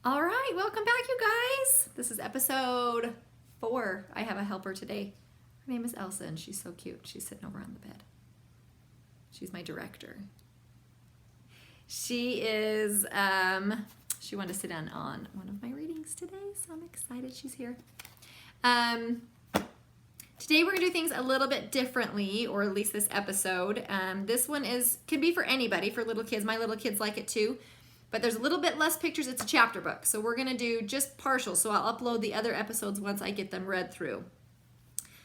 All right, welcome back, you guys. This is episode 4. I have a helper today. Her name is Elsa, and she's so cute. She's sitting over on the bed. She's my director. She is, she wanted to sit down on one of my readings today, so I'm excited she's here. Today we're gonna do things a little bit differently, or at least this episode. This one can be for anybody, for little kids. My little kids like it too. But there's a little bit less pictures. It's a chapter book. So we're going to do just partial. So I'll upload the other episodes once I get them read through.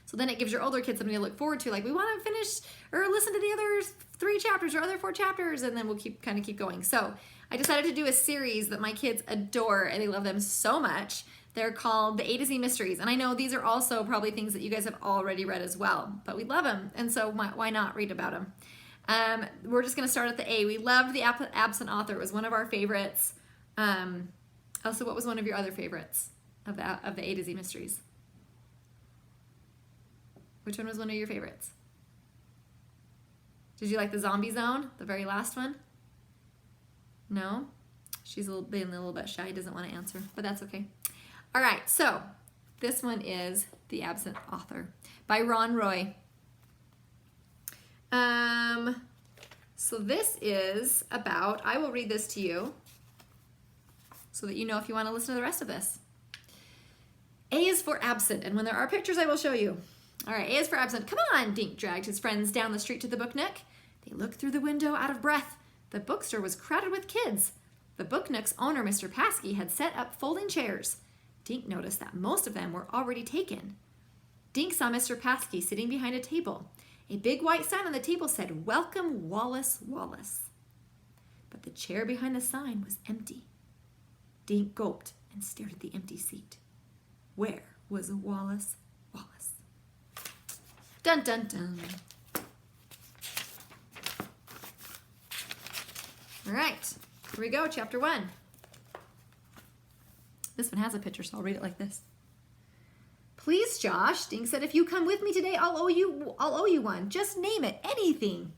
So then it gives your older kids something to look forward to. Like, we want to finish or listen to the other 3 chapters or other 4 chapters. And then we'll keep going. So I decided to do a series that my kids adore and they love them so much. They're called the A to Z Mysteries. And I know these are also probably things that you guys have already read as well. But we love them. And so why not read about them? We're just going to start at the A. We loved The Absent Author. It was one of our favorites. Elsa, what was one of your other favorites of the A to Z Mysteries? Which one was one of your favorites? Did you like the Zombie Zone, the very last one? No? She's being a little bit shy, doesn't want to answer, but that's okay. All right, so this one is The Absent Author by Ron Roy. So this is about, I will read this to you so that you know if you want to listen to the rest of this. A is for absent, and when there are pictures, I will show you. All right, A is for absent. Come on, Dink dragged his friends down the street to the book nook. They looked through the window out of breath. The bookstore was crowded with kids. The book nook's owner, Mr. Paskey, had set up folding chairs. Dink noticed that most of them were already taken. Dink saw Mr. Paskey sitting behind a table. A big white sign on the table said, "Welcome, Wallace Wallace." But the chair behind the sign was empty. Dink gulped and stared at the empty seat. Where was Wallace Wallace? Dun dun dun. All right, here we go, chapter 1. This one has a picture, so I'll read it like this. Please, Josh, Dink said, if you come with me today, I'll owe you one. Just name it, anything.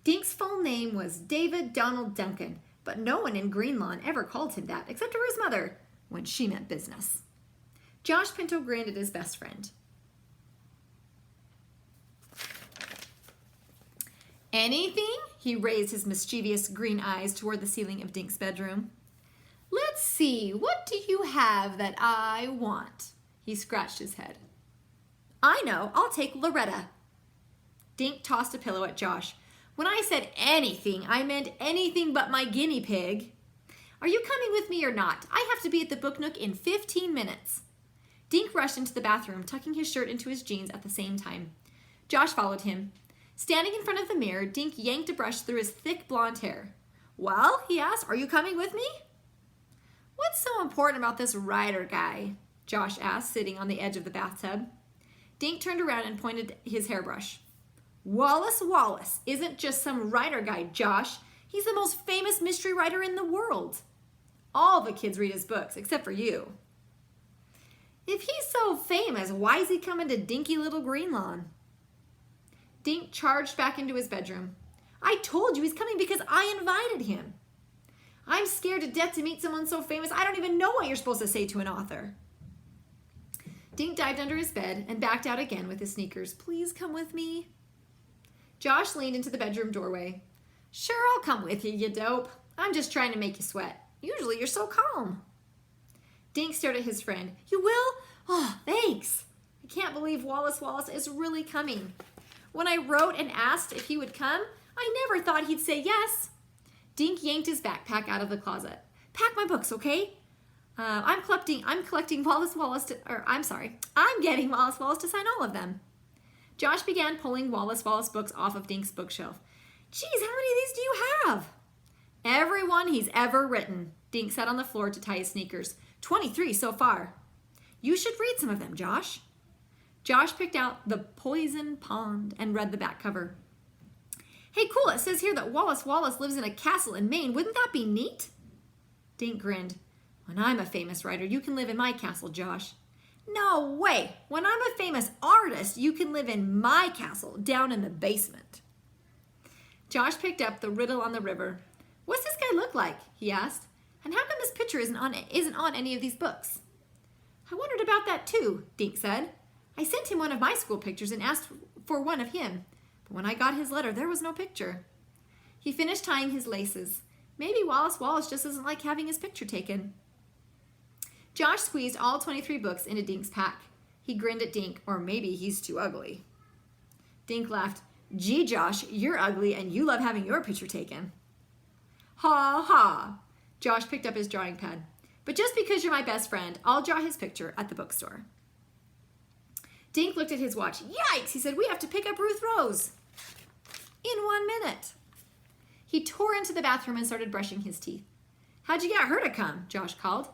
Dink's full name was David Donald Duncan, but no one in Greenlawn ever called him that, except for his mother, when she meant business. Josh Pinto grinned at his best friend. Anything? He raised his mischievous green eyes toward the ceiling of Dink's bedroom. Let's see, what do you have that I want? He scratched his head. I know, I'll take Loretta. Dink tossed a pillow at Josh. When I said anything, I meant anything but my guinea pig. Are you coming with me or not? I have to be at the book nook in 15 minutes. Dink rushed into the bathroom, tucking his shirt into his jeans at the same time. Josh followed him. Standing in front of the mirror, Dink yanked a brush through his thick blonde hair. Well, he asked, are you coming with me? What's so important about this writer guy? Josh asked, sitting on the edge of the bathtub. Dink turned around and pointed his hairbrush. Wallace Wallace isn't just some writer guy, Josh. He's the most famous mystery writer in the world. All the kids read his books, except for you. If he's so famous, why is he coming to dinky little Greenlawn? Dink charged back into his bedroom. I told you he's coming because I invited him. I'm scared to death to meet someone so famous, I don't even know what you're supposed to say to an author. Dink dived under his bed and backed out again with his sneakers. Please come with me. Josh leaned into the bedroom doorway. Sure, I'll come with you, you dope. I'm just trying to make you sweat. Usually you're so calm. Dink stared at his friend. You will? Oh, thanks. I can't believe Wallace Wallace is really coming. When I wrote and asked if he would come, I never thought he'd say yes. Dink yanked his backpack out of the closet. Pack my books, okay? I'm getting Wallace Wallace to sign all of them. Josh began pulling Wallace Wallace books off of Dink's bookshelf. Geez, how many of these do you have? Every one he's ever written. Dink sat on the floor to tie his sneakers. 23 so far. You should read some of them, Josh. Josh picked out The Poison Pond and read the back cover. Hey, cool, it says here that Wallace Wallace lives in a castle in Maine. Wouldn't that be neat? Dink grinned. When I'm a famous writer, you can live in my castle, Josh. No way! When I'm a famous artist, you can live in my castle, down in the basement. Josh picked up The Riddle on the River. What's this guy look like? He asked. And how come this picture isn't on any of these books? I wondered about that too, Dink said. I sent him one of my school pictures and asked for one of him. But when I got his letter, there was no picture. He finished tying his laces. Maybe Wallace Wallace just doesn't like having his picture taken. Josh squeezed all 23 books into Dink's pack. He grinned at Dink, or maybe he's too ugly. Dink laughed. Gee, Josh, you're ugly and you love having your picture taken. Ha ha. Josh picked up his drawing pad. But just because you're my best friend, I'll draw his picture at the bookstore. Dink looked at his watch. Yikes, he said, we have to pick up Ruth Rose. In 1 minute. He tore into the bathroom and started brushing his teeth. How'd you get her to come? Josh called.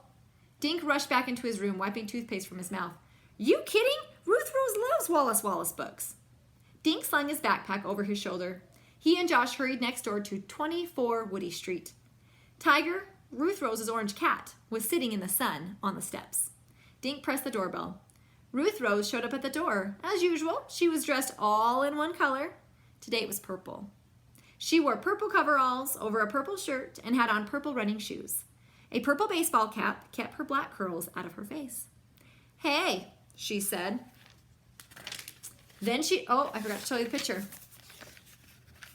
Dink rushed back into his room, wiping toothpaste from his mouth. You kidding? Ruth Rose loves Wallace Wallace books. Dink slung his backpack over his shoulder. He and Josh hurried next door to 24 Woody Street. Tiger, Ruth Rose's orange cat, was sitting in the sun on the steps. Dink pressed the doorbell. Ruth Rose showed up at the door. As usual, she was dressed all in one color. Today it was purple. She wore purple coveralls over a purple shirt and had on purple running shoes. A purple baseball cap kept her black curls out of her face. Hey, she said. Then I forgot to show you the picture.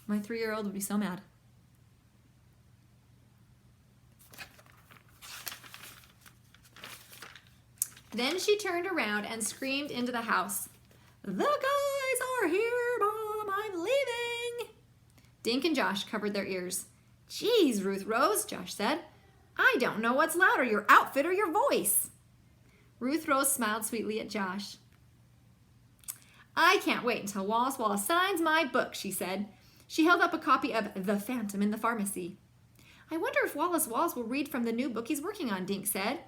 My 3-year-old would be so mad. Then she turned around and screamed into the house. The guys are here, Mom, I'm leaving. Dink and Josh covered their ears. Geez, Ruth Rose, Josh said. I don't know what's louder, your outfit or your voice. Ruth Rose smiled sweetly at Josh. I can't wait until Wallace Wallace signs my book, she said. She held up a copy of The Phantom in the Pharmacy. I wonder if Wallace Wallace will read from the new book he's working on, Dink said.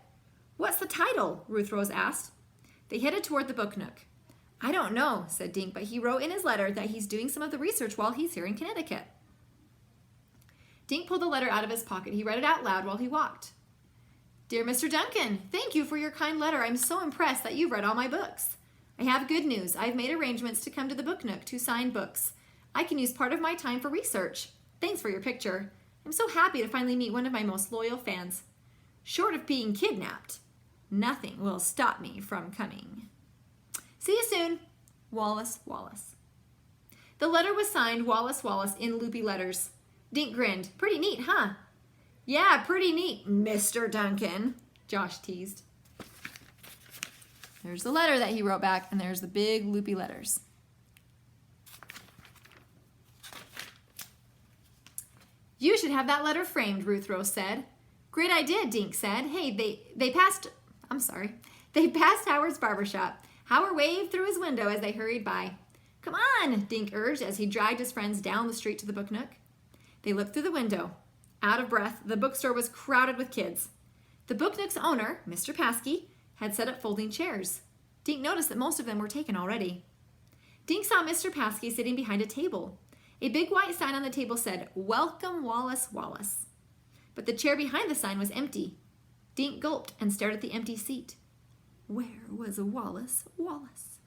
What's the title? Ruth Rose asked. They headed toward the book nook. I don't know, said Dink, but he wrote in his letter that he's doing some of the research while he's here in Connecticut. Dink pulled the letter out of his pocket. He read it out loud while he walked. Dear Mr. Duncan, thank you for your kind letter. I'm so impressed that you've read all my books. I have good news. I've made arrangements to come to the book nook to sign books. I can use part of my time for research. Thanks for your picture. I'm so happy to finally meet one of my most loyal fans. Short of being kidnapped, nothing will stop me from coming. See you soon, Wallace Wallace. The letter was signed Wallace Wallace in loopy letters. Dink grinned. Pretty neat, huh? Yeah, pretty neat, Mr. Duncan, Josh teased. There's the letter that he wrote back, and there's the big loopy letters. You should have that letter framed, Ruth Rose said. Great idea, Dink said. Hey, they passed Howard's barbershop. Howard waved through his window as they hurried by. Come on, Dink urged as he dragged his friends down the street to the book nook. They looked through the window. Out of breath, the bookstore was crowded with kids. The book nook's owner, Mr. Paskey, had set up folding chairs. Dink noticed that most of them were taken already. Dink saw Mr. Paskey sitting behind a table. A big white sign on the table said, Welcome Wallace Wallace. But the chair behind the sign was empty. Dink gulped and stared at the empty seat. Where was Wallace Wallace?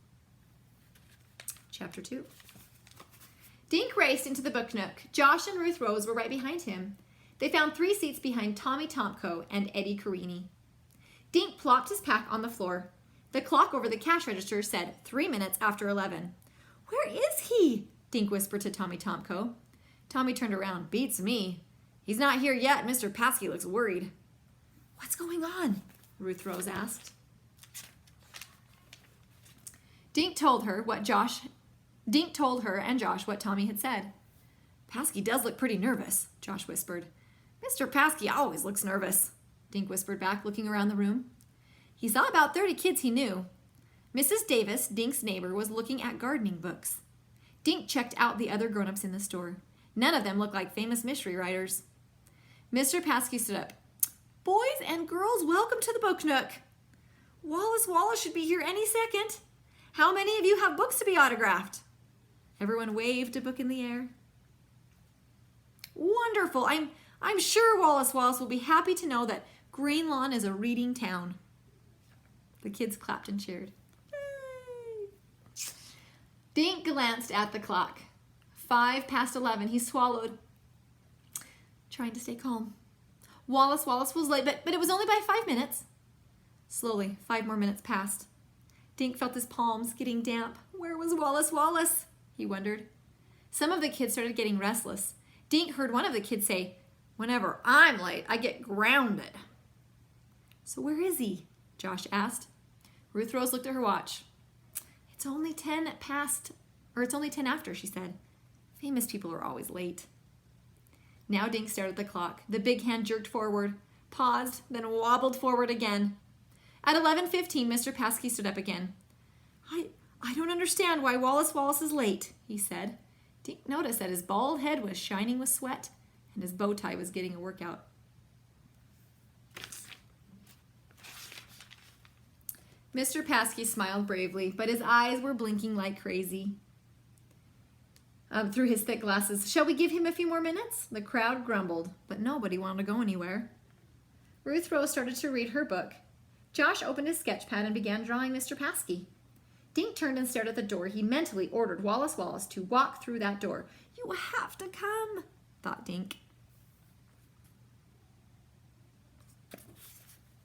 Chapter 2. Dink raced into the book nook. Josh and Ruth Rose were right behind him. They found 3 seats behind Tommy Tomko and Eddie Carini. Dink plopped his pack on the floor. The clock over the cash register said 3 minutes after 11. Where is he? Dink whispered to Tommy Tomko. Tommy turned around. Beats me. He's not here yet. Mr. Paskey looks worried. What's going on? Ruth Rose asked. Dink told her and Josh what Tommy had said. Paskey does look pretty nervous, Josh whispered. Mr. Paskey always looks nervous, Dink whispered back, looking around the room. He saw about 30 kids he knew. Mrs. Davis, Dink's neighbor, was looking at gardening books. Dink checked out the other grown-ups in the store. None of them looked like famous mystery writers. Mr. Paskey stood up. Boys and girls, welcome to the book nook. Wallace Wallace should be here any second. How many of you have books to be autographed? Everyone waved a book in the air. Wonderful. I'm sure Wallace Wallace will be happy to know that Green Lawn is a reading town. The kids clapped and cheered. Yay. Dink glanced at the clock. 11:05. He swallowed, trying to stay calm. Wallace was late, but it was only by 5 minutes. Slowly, 5 more minutes passed. Dink felt his palms getting damp. Where was Wallace? He wondered. Some of the kids started getting restless. Dink heard one of the kids say, "Whenever I'm late, I get grounded." "So where is he?" Josh asked. Ruth Rose looked at her watch. It's only 10 after, she said. Famous people are always late. Now Dink stared at the clock. The big hand jerked forward, paused, then wobbled forward again. At 11:15, Mr. Paskey stood up again. I don't understand why Wallace is late, he said. Dink noticed that his bald head was shining with sweat and his bow tie was getting a workout. Mr. Paskey smiled bravely, but his eyes were blinking like crazy through his thick glasses. "Shall we give him a few more minutes?" The crowd grumbled, but nobody wanted to go anywhere. Ruth Rose started to read her book. Josh opened his sketch pad and began drawing Mr. Paskey. Dink turned and stared at the door. He mentally ordered Wallace to walk through that door. "You have to come," thought Dink.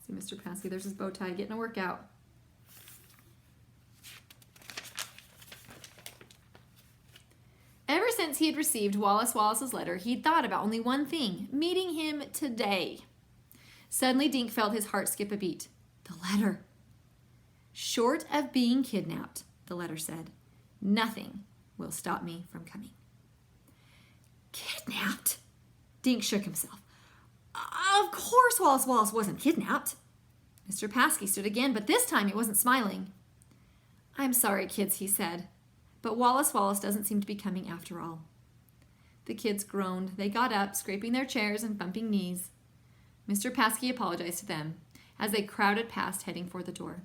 See Mr. Paskey, there's his bow tie, getting a workout. Ever since he had received Wallace's letter, he'd thought about only one thing, meeting him today. Suddenly, Dink felt his heart skip a beat. The letter. "Short of being kidnapped," the letter said, "nothing will stop me from coming." Kidnapped? Dink shook himself. Of course Wallace wasn't kidnapped. Mr. Paskey stood again, but this time he wasn't smiling. "I'm sorry, kids," he said, "but Wallace doesn't seem to be coming after all." The kids groaned. They got up, scraping their chairs and bumping knees. Mr. Paskey apologized to them as they crowded past, heading for the door.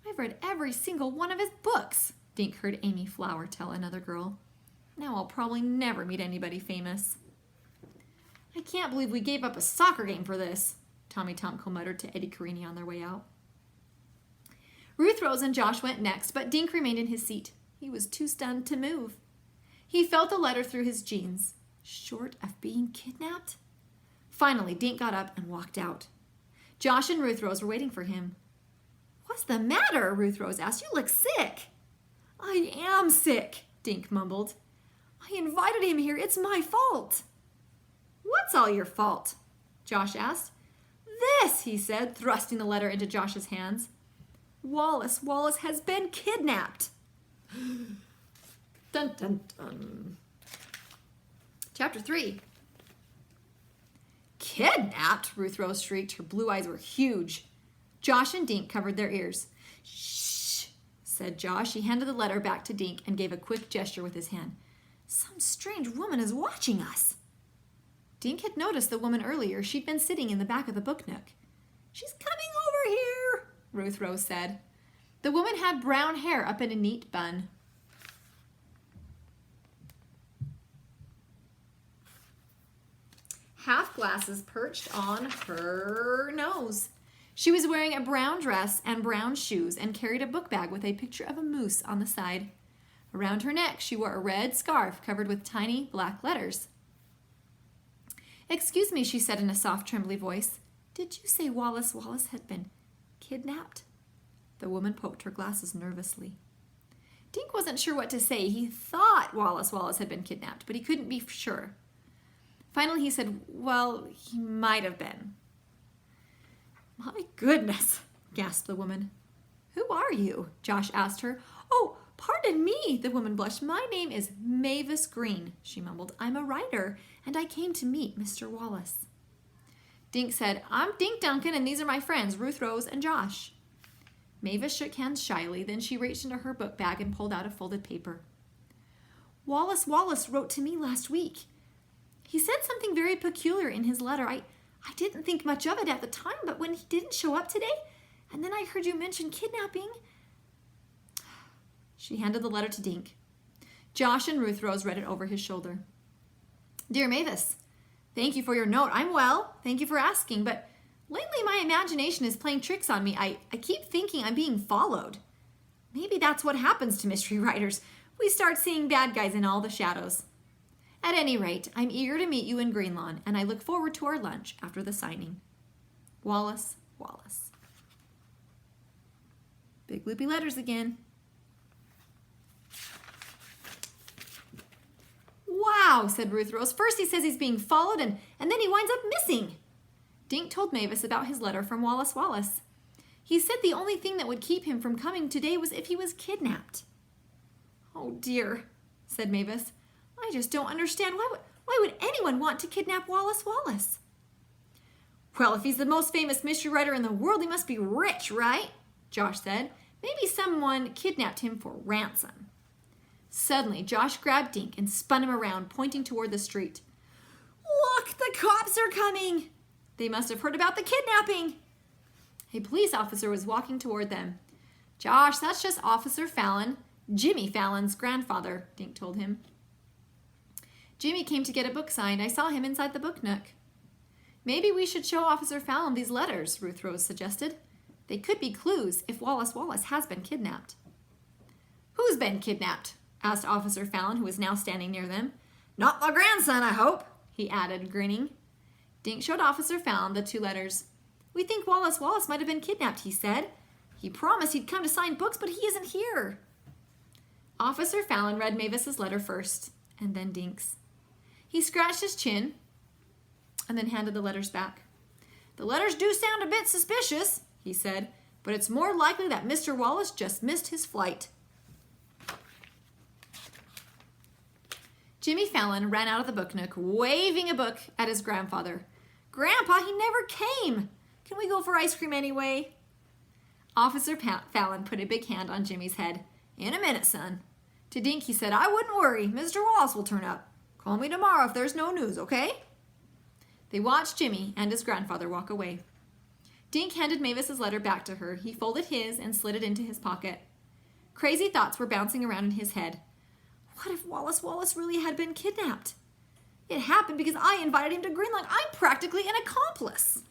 "I've read every single one of his books," Dink heard Amy Flower tell another girl. "Now I'll probably never meet anybody famous." "I can't believe we gave up a soccer game for this," Tommy Tomko muttered to Eddie Carini on their way out. Ruth Rose and Josh went next, but Dink remained in his seat. He was too stunned to move. He felt the letter through his jeans. Short of being kidnapped? Finally, Dink got up and walked out. Josh and Ruth Rose were waiting for him. "What's the matter?" Ruth Rose asked. "You look sick." "I am sick," Dink mumbled. "I invited him here. It's my fault." "What's all your fault?" Josh asked. "This," he said, thrusting the letter into Josh's hands. Wallace has been kidnapped." Dun, dun, dun. Chapter 3. "Kidnapped?" Ruth Rose shrieked. Her blue eyes were huge. Josh and Dink covered their ears. "Shh," said Josh. He handed the letter back to Dink and gave a quick gesture with his hand. "Some strange woman is watching us." Dink had noticed the woman earlier. She'd been sitting in the back of the book nook. "She's coming over here," Ruth Rose said. The woman had brown hair up in a neat bun. Half glasses perched on her nose. She was wearing a brown dress and brown shoes and carried a book bag with a picture of a moose on the side. Around her neck, she wore a red scarf covered with tiny black letters. "Excuse me," she said in a soft, trembly voice. "Did you say Wallace had been kidnapped?" The woman poked her glasses nervously. Dink wasn't sure what to say. He thought Wallace had been kidnapped, but he couldn't be sure. Finally, he said, "Well, he might have been." "My goodness," gasped the woman. "Who are you?" Josh asked her. "Oh, pardon me," the woman blushed. "My name is Mavis Green," she mumbled. "I'm a writer, and I came to meet Mr. Wallace." Dink said, "I'm Dink Duncan, and these are my friends, Ruth Rose and Josh." Mavis shook hands shyly, then she reached into her book bag and pulled out a folded paper. Wallace wrote to me last week. He said something very peculiar in his letter. I didn't think much of it at the time, but when he didn't show up today, and then I heard you mention kidnapping." She handed the letter to Dink. Josh and Ruth Rose read it over his shoulder. "Dear Mavis, thank you for your note. I'm well. Thank you for asking, but lately my imagination is playing tricks on me. I keep thinking I'm being followed. Maybe that's what happens to mystery writers. We start seeing bad guys in all the shadows. At any rate, I'm eager to meet you in Greenlawn, and I look forward to our lunch after the signing. Wallace Wallace. Big loopy letters again. Wow, said Ruth Rose. First he says he's being followed, and then he winds up missing. Dink told Mavis about his letter from Wallace Wallace. He said the only thing that would keep him from coming today was if he was kidnapped. Oh dear, said Mavis. I just don't understand. Why would anyone want to kidnap Wallace Wallace? Well, if he's the most famous mystery writer in the world, he must be rich, right? Josh said. Maybe someone kidnapped him for ransom. Suddenly, Josh grabbed Dink and spun him around, pointing toward the street. Look, the cops are coming! They must have heard about the kidnapping. A police officer was walking toward them. Josh, that's just Officer Fallon, Jimmy Fallon's grandfather, Dink told him. Jimmy came to get a book signed. I saw him inside the book nook. Maybe we should show Officer Fallon these letters, Ruth Rose suggested. They could be clues if Wallace Wallace has been kidnapped. Who's been kidnapped? Asked Officer Fallon, who was now standing near them. Not my grandson, I hope, he added, grinning. Dink showed Officer Fallon the 2 letters. We think Wallace Wallace might have been kidnapped, he said. He promised he'd come to sign books, but he isn't here. Officer Fallon read Mavis's letter first, and then Dink's. He scratched his chin, and then handed the letters back. The letters do sound a bit suspicious, he said, but it's more likely that Mr. Wallace just missed his flight. Jimmy Fallon ran out of the book nook, waving a book at his grandfather. Grandpa, he never came. Can we go for ice cream anyway? Officer Fallon put a big hand on Jimmy's head. In a minute, son. To Dink, he said, I wouldn't worry. Mr. Wallace will turn up. Call me tomorrow if there's no news, okay? They watched Jimmy and his grandfather walk away. Dink handed Mavis's letter back to her. He folded his and slid it into his pocket. Crazy thoughts were bouncing around in his head. What if Wallace Wallace really had been kidnapped? It happened because I invited him to Greenlawn. I'm practically an accomplice.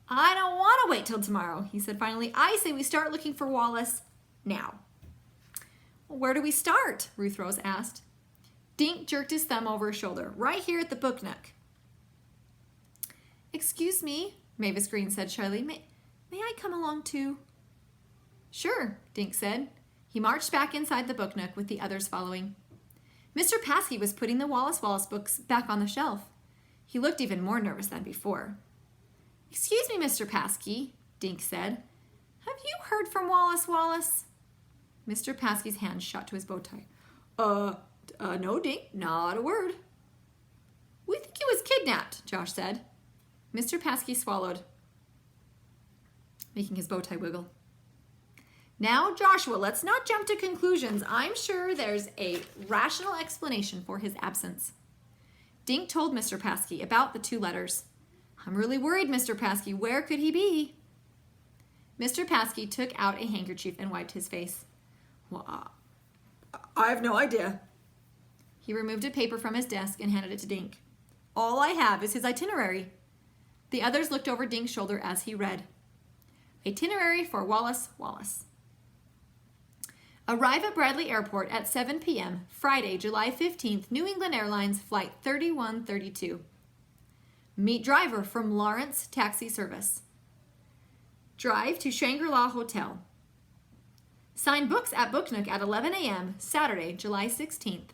I don't want to wait till tomorrow, he said finally. I say we start looking for Wallace now. Well, where do we start? Ruth Rose asked. Dink jerked his thumb over his shoulder. Right here at the book nook. Excuse me, Mavis Green said shyly. May I come along too? Sure, Dink said. He marched back inside the book nook with the others following. Mr. Paskey was putting the Wallace Wallace books back on the shelf. He looked even more nervous than before. Excuse me, Mr. Paskey, Dink said. Have you heard from Wallace Wallace? Mr. Paskey's hand shot to his bow tie. No, Dink, not a word. We think he was kidnapped, Josh said. Mr. Paskey swallowed, making his bow tie wiggle. Now, Joshua, let's not jump to conclusions. I'm sure there's a rational explanation for his absence. Dink told Mr. Paskey about the 2 letters. I'm really worried, Mr. Paskey. Where could he be? Mr. Paskey took out a handkerchief and wiped his face. Well, I have no idea. He removed a paper from his desk and handed it to Dink. All I have is his itinerary. The others looked over Dink's shoulder as he read. Itinerary for Wallace Wallace. Arrive at Bradley Airport at 7 p.m. Friday, July 15th, New England Airlines Flight 3132. Meet driver from Lawrence Taxi Service. Drive to Shangri-La Hotel. Sign books at Book Nook at 11 a.m. Saturday, July 16th.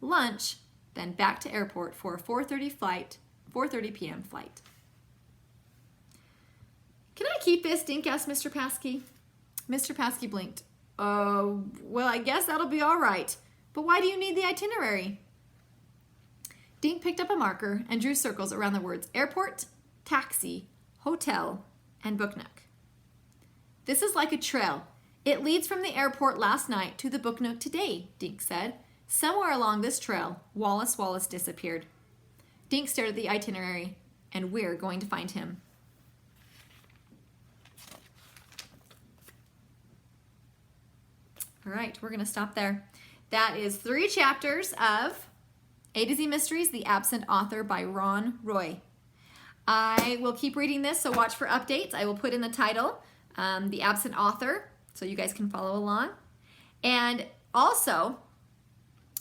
Lunch, then back to airport for a 4:30 p.m. flight. Can I keep this? Dink asked Mr. Paskey. Mr. Paskey blinked. Well, I guess that'll be all right. But why do you need the itinerary? Dink picked up a marker and drew circles around the words airport, taxi, hotel, and Book Nook. This is like a trail. It leads from the airport last night to the Book Nook today, Dink said. Somewhere along this trail, Wallace Wallace disappeared. Dink stared at the itinerary, and we're going to find him. All right, we're going to stop there. That is 3 chapters of A to Z Mysteries, The Absent Author by Ron Roy. I will keep reading this, so watch for updates. I will put in the title, The Absent Author, so you guys can follow along. And also,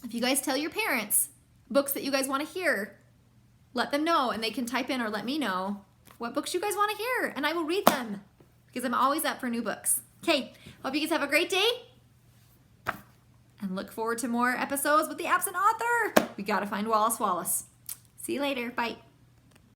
If you guys tell your parents books that you guys want to hear, let them know, and they can type in or let me know what books you guys want to hear, and I will read them because I'm always up for new books. Okay, hope you guys have a great day, and look forward to more episodes with the absent author. We gotta find Wallace Wallace. See you later. Bye.